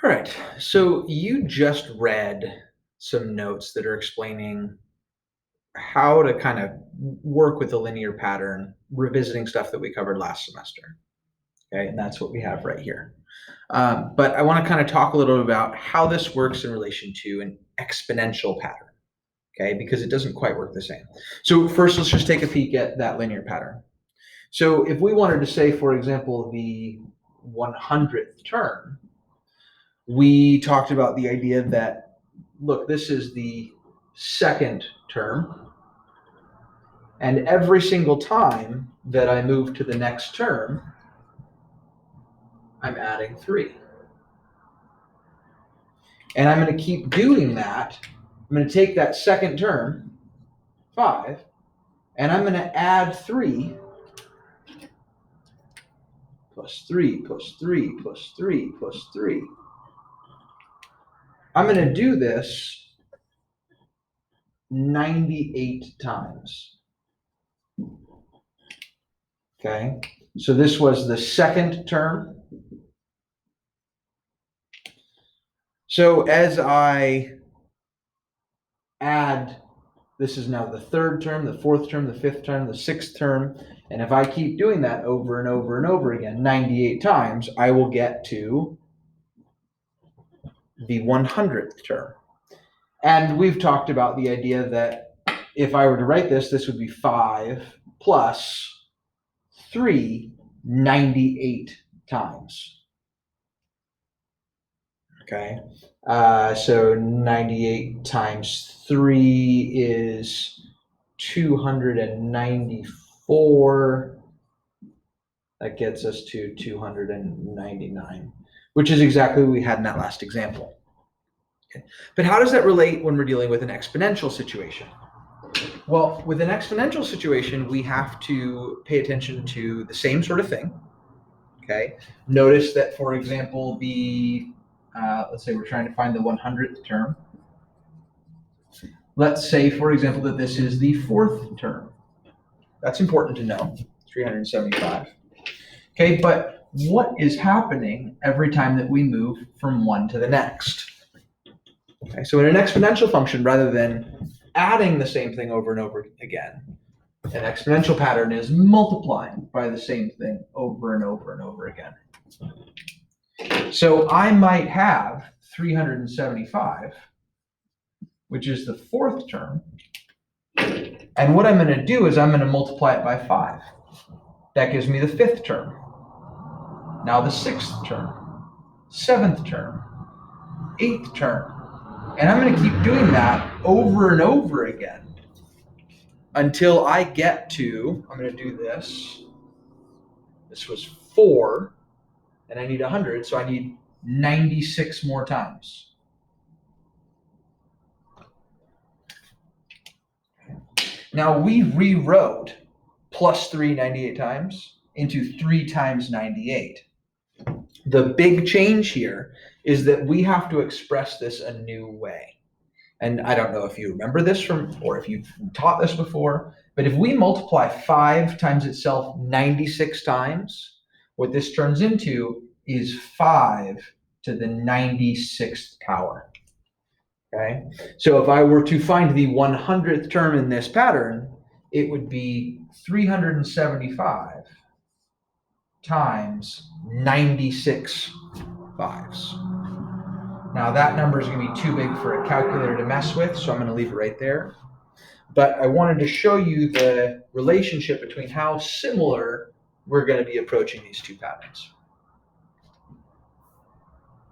All right, so you just read some notes that are explaining how to kind of work with a linear pattern, revisiting stuff that we covered last semester. Okay, and that's what we have right here. But I want to kind of talk a little bit about how this works in relation to an exponential pattern. Okay, because it doesn't quite work the same. So first, let's just take a peek at that linear pattern. So if we wanted to say, for example, the 100th term, we talked about the idea that, look, this is the second term, and every single time that I move to the next term, I'm adding 3. And I'm going to keep doing that. I'm going to take that second term, 5, and I'm going to add 3 plus 3 plus 3 plus 3 plus 3. I'm going to do this 98 times. Okay, so this was the second term. So as I add, this is now the third term, the fourth term, the fifth term, the sixth term, and if I keep doing that over and over and over again, 98 times, I will get to the 100th term. And we've talked about the idea that if I were to write this, this would be 5 plus 3, 98 times. Okay, so 98 times 3 is 294. That gets us to 299, which is exactly what we had in that last example. Okay. But how does that relate when we're dealing with an exponential situation? Well, with an exponential situation, we have to pay attention to the same sort of thing. Okay, notice that, for example, let's say we're trying to find the 100th term. Let's say, for example, that this is the 4th term. That's important to know, 375. Okay, but what is happening every time that we move from one to the next? Okay, so in an exponential function, rather than adding the same thing over and over again, an exponential pattern is multiplying by the same thing over and over and over again. So I might have 375, which is the 4th term. And what I'm going to do is I'm going to multiply it by 5. That gives me the 5th term. Now the 6th term, 7th term, 8th term. And I'm going to keep doing that over and over again until I get to, I'm going to do this. This was 4, and I need 100, so I need 96 more times. Now we rewrote plus 3 98 times into 3 times 98. The big change here is that we have to express this a new way. And I don't know if you remember this or if you've taught this before, but if we multiply 5 times itself 96 times, what this turns into is 5 to the 96th power. Okay, so if I were to find the 100th term in this pattern, it would be 375 times 96 5s. Now that number is going to be too big for a calculator to mess with, so I'm going to leave it right there. But I wanted to show you the relationship between how similar we're going to be approaching these two patterns.